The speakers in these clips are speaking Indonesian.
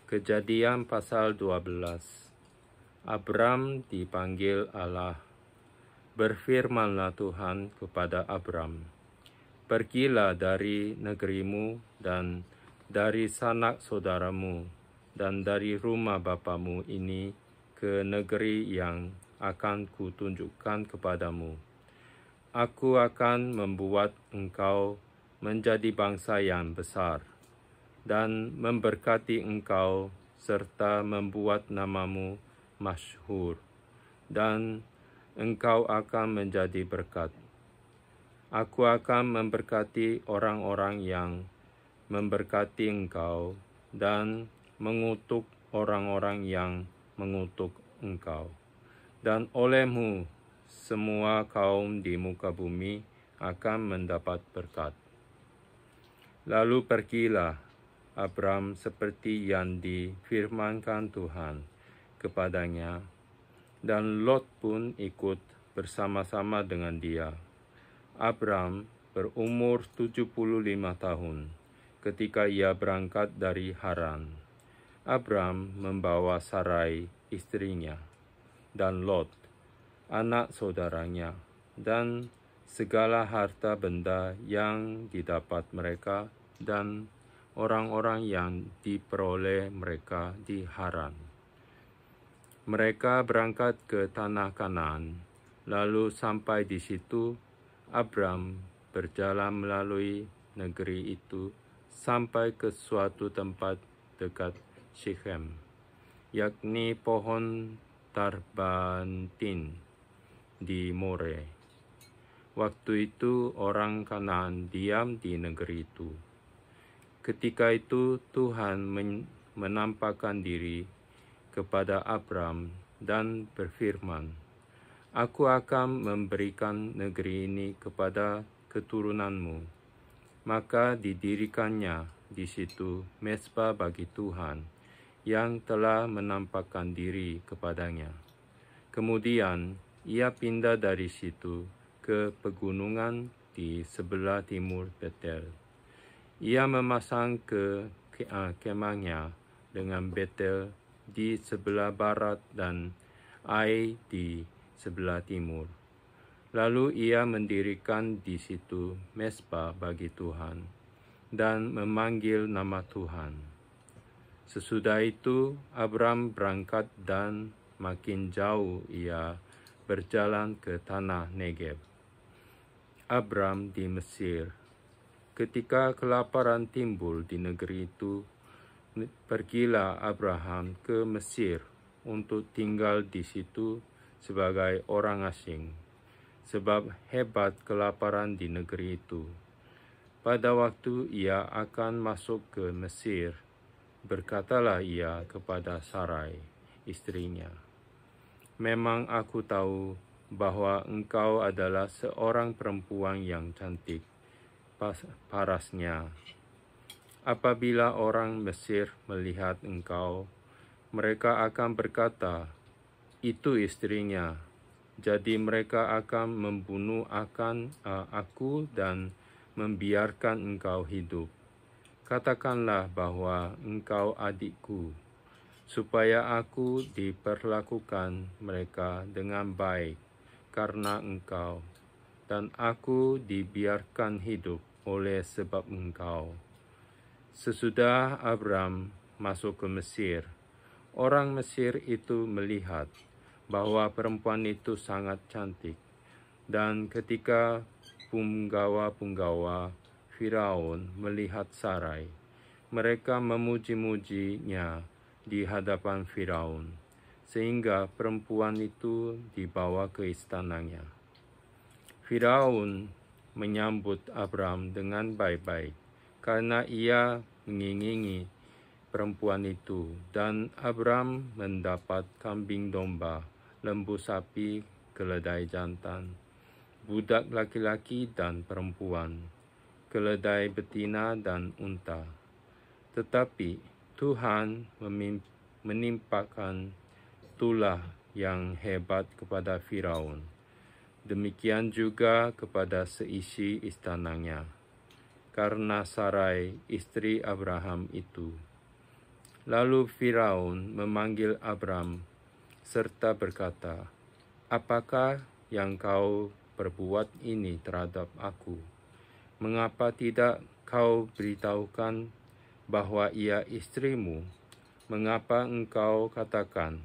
Kejadian pasal 12. Abram dipanggil Allah. Berfirmanlah Tuhan kepada Abram, "Pergilah dari negerimu dan dari sanak saudaramu dan dari rumah bapamu ini ke negeri yang akan kutunjukkan kepadamu. Aku akan membuat engkau menjadi bangsa yang besar dan memberkati engkau serta membuat namamu masyhur, dan engkau akan menjadi berkat. Aku akan memberkati orang-orang yang memberkati engkau dan mengutuk orang-orang yang mengutuk engkau. Dan olehmu semua kaum di muka bumi akan mendapat berkat." Lalu pergilah Abram seperti yang difirmankan Tuhan kepadanya, dan Lot pun ikut bersama-sama dengan dia. Abram berumur 75 tahun ketika ia berangkat dari Haran. Abram membawa Sarai istrinya, dan Lot, anak saudaranya, dan segala harta benda yang didapat mereka dan orang-orang yang diperoleh mereka di Haran. Mereka berangkat ke tanah Kanaan. Lalu sampai di situ, Abram berjalan melalui negeri itu sampai ke suatu tempat dekat Syichem, yakni pohon tarbantin di More. Waktu itu orang Kanaan diam di negeri itu. Ketika itu Tuhan menampakkan diri kepada Abram dan berfirman, "Aku akan memberikan negeri ini kepada keturunanmu." Maka didirikannya di situ mezbah bagi Tuhan yang telah menampakkan diri kepadanya. Kemudian ia pindah dari situ ke pegunungan di sebelah timur Betel. Ia memasang kemahnya dengan Betel di sebelah barat dan Ai di sebelah timur. Lalu ia mendirikan di situ mezbah bagi Tuhan dan memanggil nama Tuhan. Sesudah itu Abram berangkat dan makin jauh ia berjalan ke tanah Negeb. Abram di Mesir. Ketika kelaparan timbul di negeri itu, pergilah Abraham ke Mesir untuk tinggal di situ sebagai orang asing, sebab hebat kelaparan di negeri itu. Pada waktu ia akan masuk ke Mesir, berkatalah ia kepada Sarai, istrinya, "Memang aku tahu bahwa engkau adalah seorang perempuan yang cantik parasnya. Apabila orang Mesir melihat engkau, mereka akan berkata, 'Itu istrinya.' Jadi mereka akan membunuh aku dan membiarkan engkau hidup. Katakanlah bahwa engkau adikku, supaya aku diperlakukan mereka dengan baik karena engkau, dan aku dibiarkan hidup oleh sebab engkau." Sesudah Abram masuk ke Mesir, orang Mesir itu melihat bahwa perempuan itu sangat cantik, dan ketika punggawa-punggawa Firaun melihat Sarai, mereka memuji-mujinya di hadapan Firaun, sehingga perempuan itu dibawa ke istananya. Firaun menyambut Abram dengan baik-baik karena ia mengingingi perempuan itu, dan Abram mendapat kambing domba, lembu sapi, keledai jantan, budak laki-laki dan perempuan, keledai betina dan unta. Tetapi Tuhan menimpakan tulah yang hebat kepada Firaun, demikian juga kepada seisi istananya, karena Sarai istri Abraham itu. Lalu Firaun memanggil Abram serta berkata, "Apakah yang kau perbuat ini terhadap aku? Mengapa tidak kau beritahukan bahwa ia istrimu? Mengapa engkau katakan,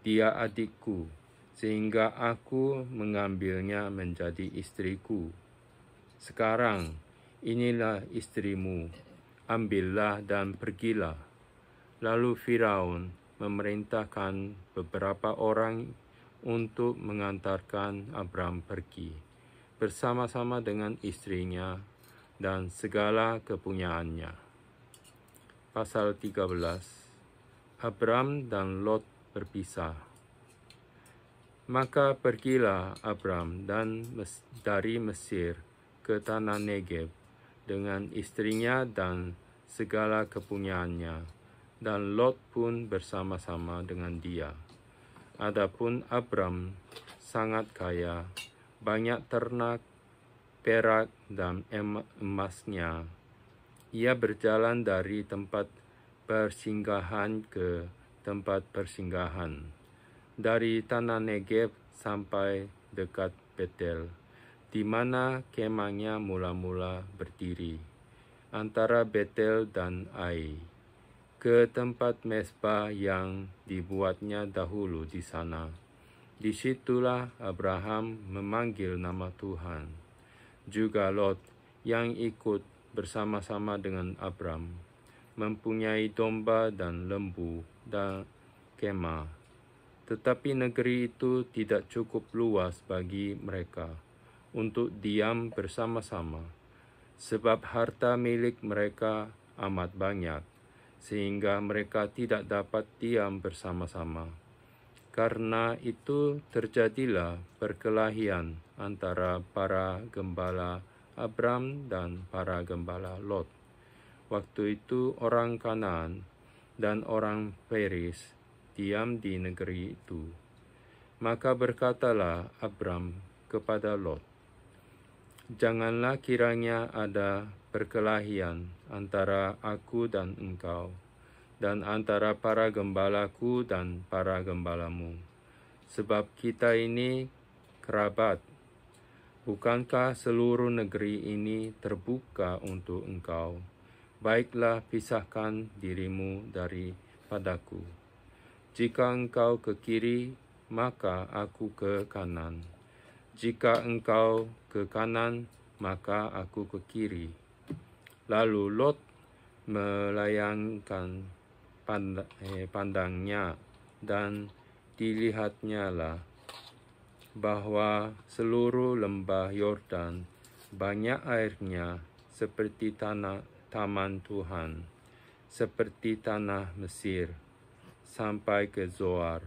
dia adikku, sehingga aku mengambilnya menjadi istriku? Sekarang, inilah istrimu, ambillah dan pergilah." Lalu Firaun memerintahkan beberapa orang untuk mengantarkan Abram pergi, bersama-sama dengan istrinya dan segala kepunyaannya. Pasal 13. Abram dan Lot berpisah. Maka pergilah Abram dari Mesir ke tanah Negeb dengan istrinya dan segala kepunyaannya, dan Lot pun bersama-sama dengan dia. Adapun Abram sangat kaya, banyak ternak, perak, dan emasnya. Ia berjalan dari tempat persinggahan ke tempat persinggahan, dari tanah Negeb sampai dekat Betel, di mana kemahnya mula-mula berdiri, antara Betel dan Ai, ke tempat mezbah yang dibuatnya dahulu di sana. Disitulah Abraham memanggil nama Tuhan. Juga Lot yang ikut bersama-sama dengan Abram mempunyai domba dan lembu dan kemah. Tetapi negeri itu tidak cukup luas bagi mereka untuk diam bersama-sama, sebab harta milik mereka amat banyak, sehingga mereka tidak dapat diam bersama-sama. Karena itu terjadilah perkelahian antara para gembala Abram dan para gembala Lot. Waktu itu orang Kanaan dan orang Peris diam di negeri itu. Maka berkatalah Abram kepada Lot, "Janganlah kiranya ada perkelahian antara aku dan engkau, dan antara para gembalaku dan para gembalamu, sebab kita ini kerabat. Bukankah seluruh negeri ini terbuka untuk engkau? Baiklah, pisahkan dirimu daripadaku. Jika engkau ke kiri, maka aku ke kanan. Jika engkau ke kanan, maka aku ke kiri." Lalu Lot melayangkan pandangnya, dan dilihatnya lah bahwa seluruh lembah Yordan banyak airnya seperti taman Tuhan, seperti tanah Mesir, sampai ke Zoar.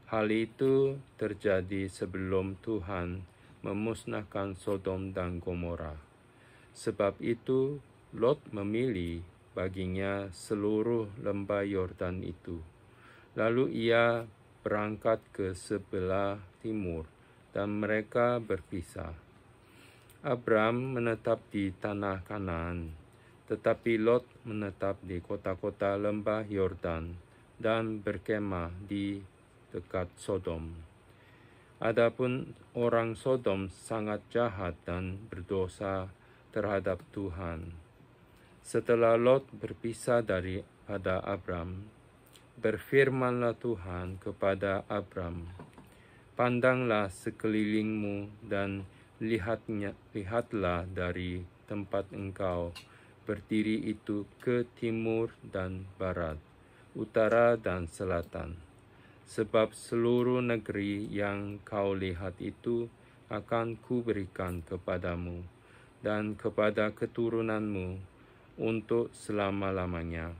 Hal itu terjadi sebelum Tuhan memusnahkan Sodom dan Gomora. Sebab itu Lot memilih baginya seluruh lembah Yordan itu. Lalu ia berangkat ke sebelah timur, dan mereka berpisah. Abram menetap di tanah Kanaan, tetapi Lot menetap di kota-kota lembah Yordan dan berkemah di dekat Sodom. Adapun orang Sodom sangat jahat dan berdosa terhadap Tuhan. Setelah Lot berpisah daripada Abram, berfirmanlah Tuhan kepada Abram, "Pandanglah sekelilingmu dan lihatlah dari tempat engkau berdiri itu ke timur dan barat, utara dan selatan. Sebab seluruh negeri yang kau lihat itu akan kuberikan kepadamu dan kepada keturunanmu untuk selama-lamanya.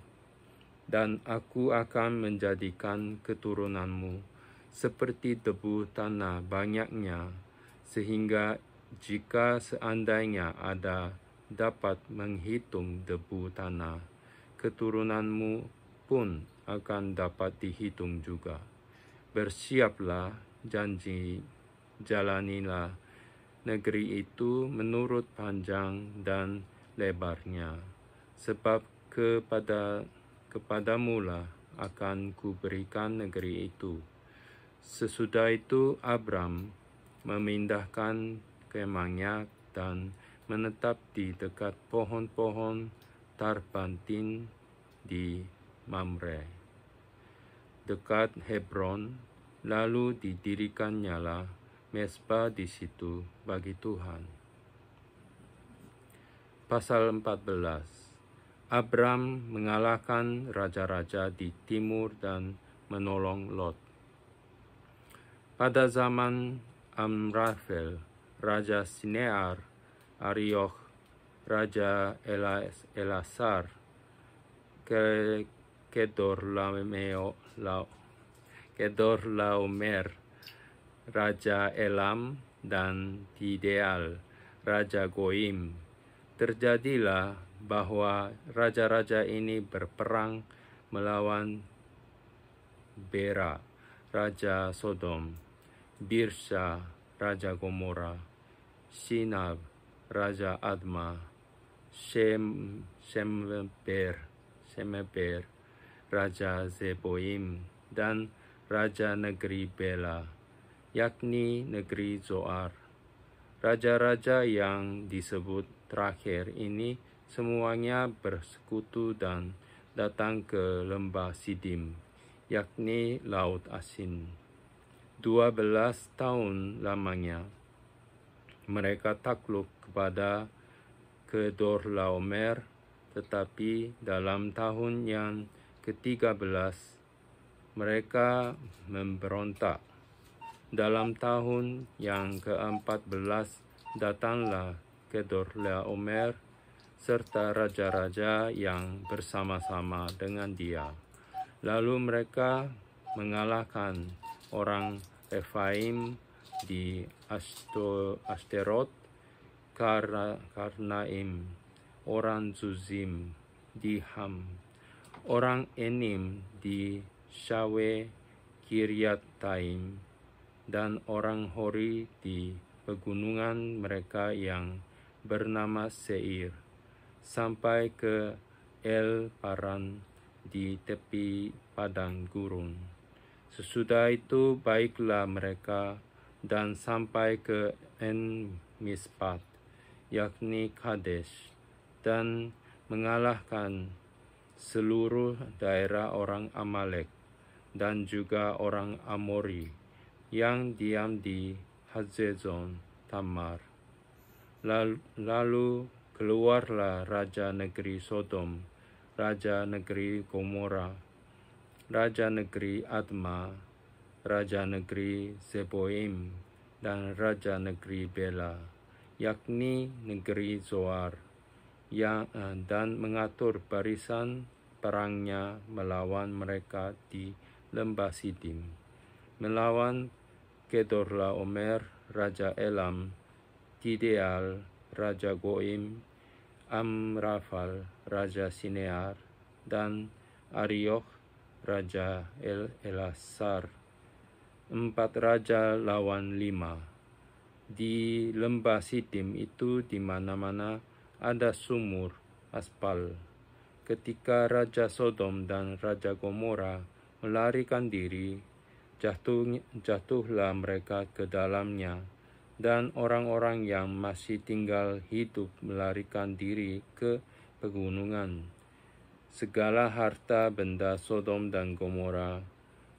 Dan aku akan menjadikan keturunanmu seperti debu tanah banyaknya, sehingga jika seandainya ada dapat menghitung debu tanah, keturunanmu pun akan dapat dihitung juga. Bersiaplah, jalanilah negeri itu menurut panjang dan lebarnya, sebab kepada kepadamulah akan kuberikan negeri itu. Sesudah itu Abram memindahkan kemahnya dan menetap di dekat pohon-pohon tarbantin di Mamre, dekat Hebron. Lalu didirikannya mezbah di situ bagi Tuhan. Pasal 14. Abram mengalahkan raja-raja di timur dan menolong Lot. Pada zaman Amrafel, Raja Sinear, Arioch, Raja Elasar, Kedorlaomer, Raja Elam, dan Tideal, Raja Goim, terjadilah bahwa raja-raja ini berperang melawan Bera, Raja Sodom, Birsha, Raja Gomora, Sinab, Raja Adma, Shemeber, Raja Zeboim, dan Raja negeri Bela, yakni negeri Zoar. Raja-raja yang disebut terakhir ini semuanya bersekutu dan datang ke lembah Sidim, yakni Laut Asin. 12 tahun lamanya mereka takluk kepada Kedorlaomer, tetapi dalam tahun yang ke-13 mereka memberontak. Dalam tahun yang ke-14 datanglah Kedorlaomer serta raja-raja yang bersama-sama dengan dia. Lalu mereka mengalahkan orang Rephaim di Ashterot, Karnaim, orang Zuzim di Ham, orang Enim di Shawe Kiryataim, dan orang Hori di pegunungan mereka yang bernama Seir, sampai ke El Paran di tepi padang gurun. Sesudah itu baiklah mereka dan sampai ke En Mispat, yakni Kadesh, dan mengalahkan seluruh daerah orang Amalek dan juga orang Amori yang diam di Hazezon Tamar. Lalu keluarlah raja negeri Sodom, raja negeri Gomora, raja negeri Adma, raja negeri Zeboim, dan raja negeri Bela, yakni negeri Zoar, dan mengatur barisan perangnya melawan mereka di lembah Sidim, melawan Kedorlaomer, Raja Elam, Tideal, Raja Goim, Amrafal, Raja Sinear, dan Arioch, Raja Elasar. 4 raja lawan 5. Di lembah Sidim itu di mana-mana ada sumur aspal. Ketika Raja Sodom dan Raja Gomora melarikan diri, jatuhlah mereka ke dalamnya, dan orang-orang yang masih tinggal hidup melarikan diri ke pegunungan. Segala harta benda Sodom dan Gomora,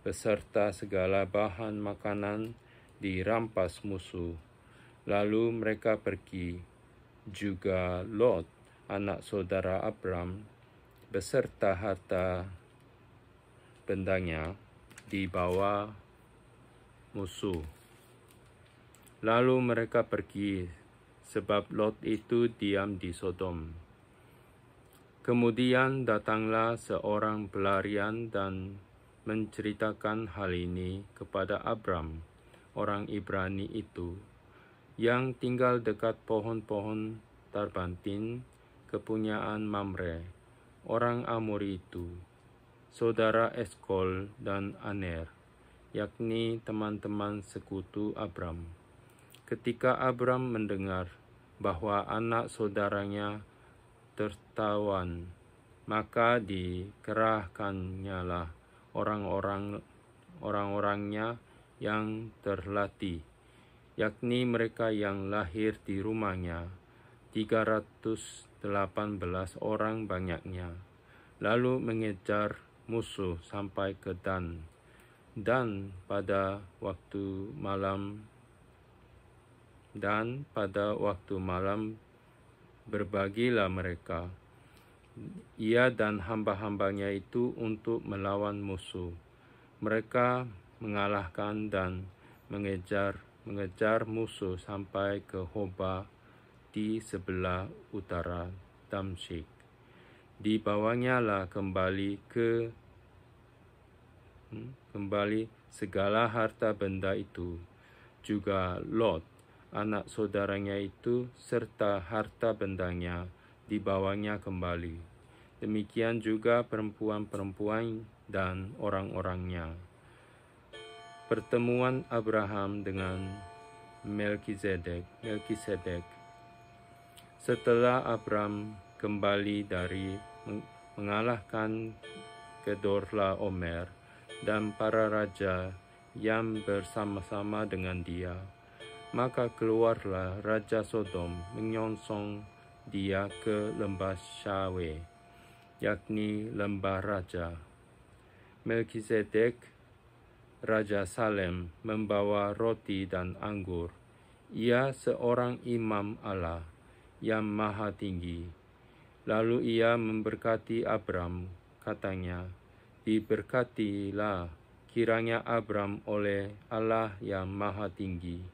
beserta segala bahan makanan, dirampas musuh. Lalu mereka pergi, juga Lot, anak saudara Abram, beserta harta bendanya, dibawa musuh. Lalu mereka pergi, sebab Lot itu diam di Sodom. Kemudian datanglah seorang pelarian dan menceritakan hal ini kepada Abram, orang Ibrani itu, yang tinggal dekat pohon-pohon tarbantin kepunyaan Mamre, orang Amori itu, saudara Eskol dan Aner, yakni teman-teman sekutu Abram. Ketika Abram mendengar bahwa anak saudaranya tertawan maka dikerahkannyalah orang-orangnya yang terlatih, yakni mereka yang lahir di rumahnya, 318 orang banyaknya, lalu mengejar musuh sampai ke Dan. Dan pada waktu malam berbagilah mereka, ia dan hamba-hambanya itu, untuk melawan musuh. Mereka mengalahkan dan mengejar musuh sampai ke Hoba di sebelah utara Damsyik. Dibawanya lah kembali segala harta benda itu, juga Lot, anak saudaranya itu, serta harta bendanya dibawanya kembali. Demikian juga perempuan-perempuan dan orang-orangnya. Pertemuan Abraham dengan Melkisedek. Setelah Abram kembali dari mengalahkan Kedorlaomer dan para raja yang bersama-sama dengan dia, maka keluarlah Raja Sodom menyongsong dia ke lembah Syawe, yakni lembah raja. Melkisedek, Raja Salem, membawa roti dan anggur. Ia seorang imam Allah yang maha tinggi. Lalu ia memberkati Abram, katanya, diberkatilah kiranya Abram oleh Allah yang maha tinggi,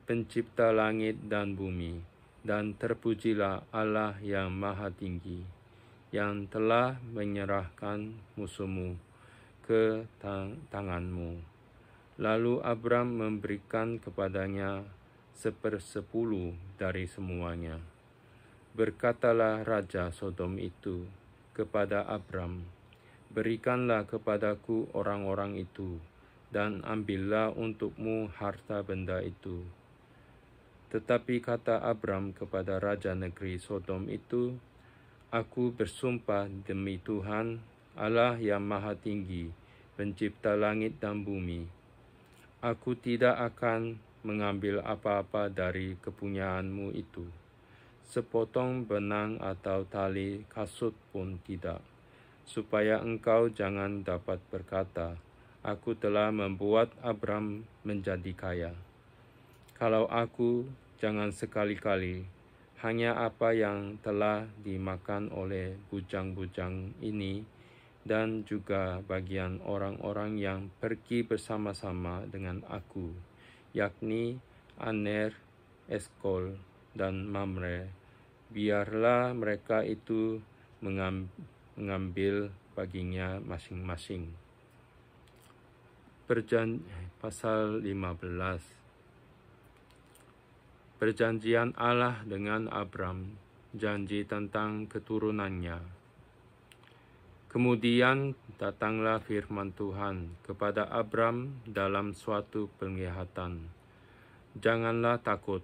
pencipta langit dan bumi, dan terpujilah Allah yang maha tinggi, yang telah menyerahkan musuhmu ke tanganmu. Lalu Abram memberikan kepadanya 1/10 dari semuanya. Berkatalah Raja Sodom itu kepada Abram, berikanlah kepadaku orang-orang itu, dan ambillah untukmu harta benda itu. Tetapi kata Abram kepada Raja negeri Sodom itu, aku bersumpah demi Tuhan, Allah yang maha tinggi, pencipta langit dan bumi, aku tidak akan mengambil apa-apa dari kepunyaanmu itu, sepotong benang atau tali kasut pun tidak, supaya engkau jangan dapat berkata, aku telah membuat Abram menjadi kaya. Kalau aku, jangan sekali-kali, hanya apa yang telah dimakan oleh bujang-bujang ini, dan juga bagian orang-orang yang pergi bersama-sama dengan aku, yakni Aner, Eskol, dan Mamre. Biarlah mereka itu mengambil baginya masing-masing. Pasal 15. Perjanjian Allah dengan Abram, janji tentang keturunannya. Kemudian datanglah firman Tuhan kepada Abram dalam suatu penglihatan. Janganlah takut,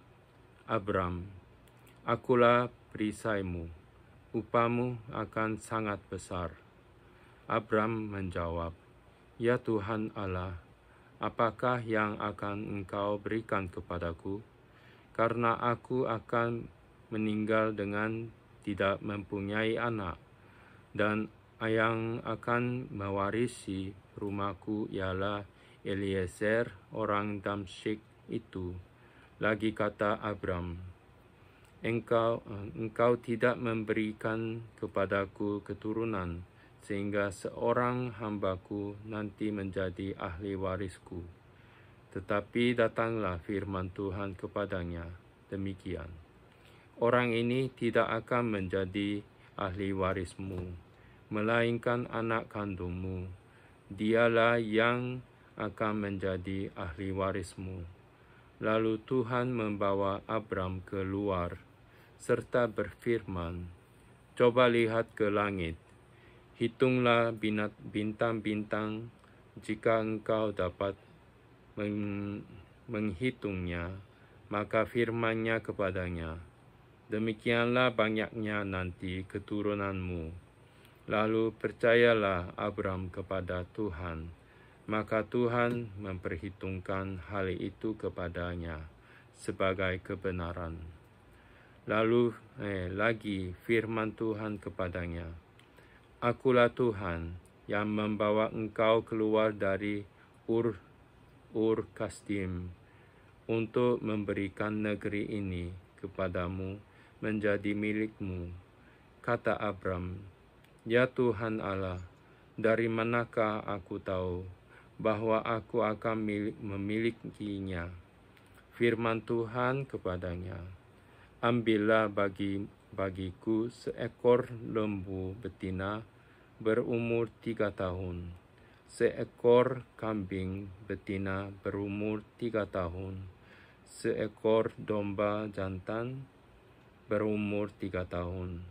Abram, akulah perisaimu, upamu akan sangat besar. Abram menjawab, ya Tuhan Allah, apakah yang akan engkau berikan kepadaku? Karena aku akan meninggal dengan tidak mempunyai anak, dan yang akan mewarisi rumahku ialah Eliezer orang Damsyik itu. Lagi kata Abram, engkau tidak memberikan kepadaku keturunan, sehingga seorang hambaku nanti menjadi ahli warisku. Tetapi datanglah firman Tuhan kepadanya, demikian, orang ini tidak akan menjadi ahli warismu, melainkan anak kandungmu, dialah yang akan menjadi ahli warismu. Lalu Tuhan membawa Abram keluar, serta berfirman, coba lihat ke langit, hitunglah bintang-bintang, jika engkau dapat menghitungnya. Maka firman-Nya kepadanya, demikianlah banyaknya nanti keturunanmu. Lalu percayalah Abram kepada Tuhan, maka Tuhan memperhitungkan hal itu kepadanya sebagai kebenaran. Lalu lagi firman Tuhan kepadanya, Akulah Tuhan yang membawa engkau keluar dari Ur Kasdim untuk memberikan negeri ini kepadamu menjadi milikmu. Kata Abram, Ya Tuhan Allah, dari manakah aku tahu bahwa aku akan memilikinya? Firman Tuhan kepadanya, Ambillah bagiku seekor lembu betina berumur 3 tahun, seekor kambing betina berumur 3 tahun, seekor domba jantan berumur 3 tahun,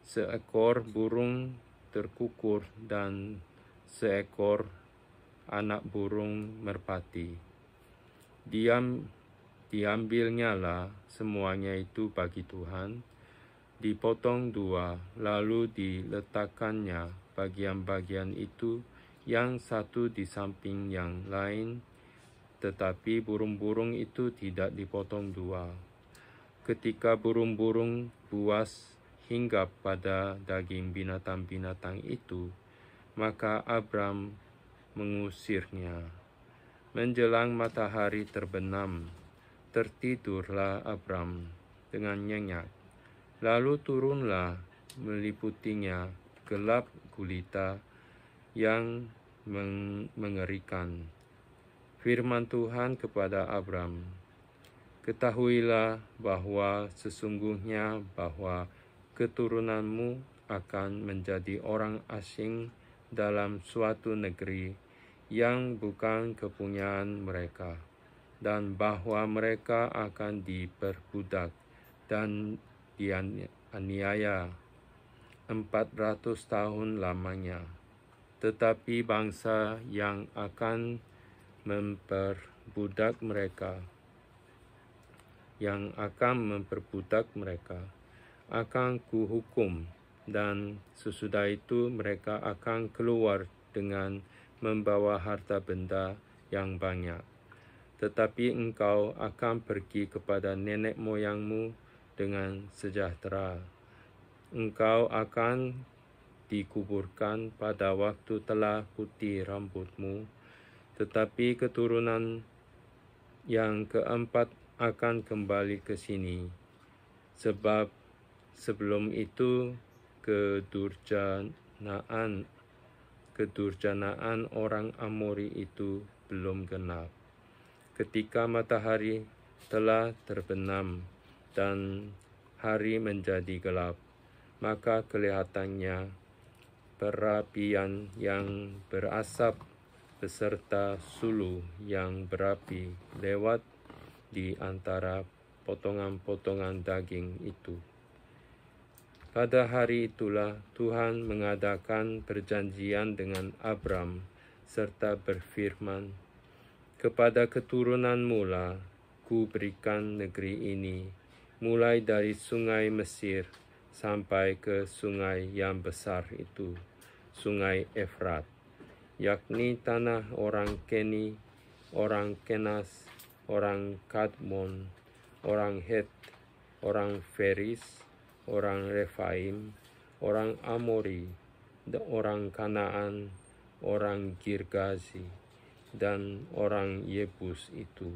seekor burung terkukur dan seekor anak burung merpati. Diambilnyalah semuanya itu bagi Tuhan, dipotong 2, lalu diletakkannya bagian-bagian itu yang satu di samping yang lain, tetapi burung-burung itu tidak dipotong 2. Ketika burung-burung buas hinggap pada daging binatang-binatang itu, maka Abram mengusirnya. Menjelang matahari terbenam, tertidurlah Abram dengan nyenyak. Lalu turunlah meliputinya gelap gulita yang mengerikan. Firman Tuhan kepada Abram, Ketahuilah bahwa sesungguhnya bahwa keturunanmu akan menjadi orang asing dalam suatu negeri yang bukan kepunyaan mereka, dan bahwa mereka akan diperbudak dan dianiaya 400 tahun lamanya. Tetapi bangsa yang akan memperbudak mereka akan kuhukum, dan sesudah itu mereka akan keluar dengan membawa harta benda yang banyak. Tetapi engkau akan pergi kepada nenek moyangmu dengan sejahtera. Engkau akan dikuburkan pada waktu telah putih rambutmu, tetapi keturunan yang keempat akan kembali ke sini, sebab sebelum itu kedurjanaan orang Amori itu belum genap. Ketika matahari telah terbenam dan hari menjadi gelap, maka kelihatannya perapian yang berasap beserta sulu yang berapi lewat di antara potongan-potongan daging itu. Pada hari itulah Tuhan mengadakan perjanjian dengan Abram serta berfirman, Kepada keturunanmu lah ku berikan negeri ini, mulai dari sungai Mesir sampai ke sungai yang besar itu, sungai Efrat, yakni tanah orang Keni, orang Kenas, orang Kadmon, orang Het, orang Feris, orang Refaim, orang Amori, orang Kanaan, orang Girgazi, dan orang Yebus itu.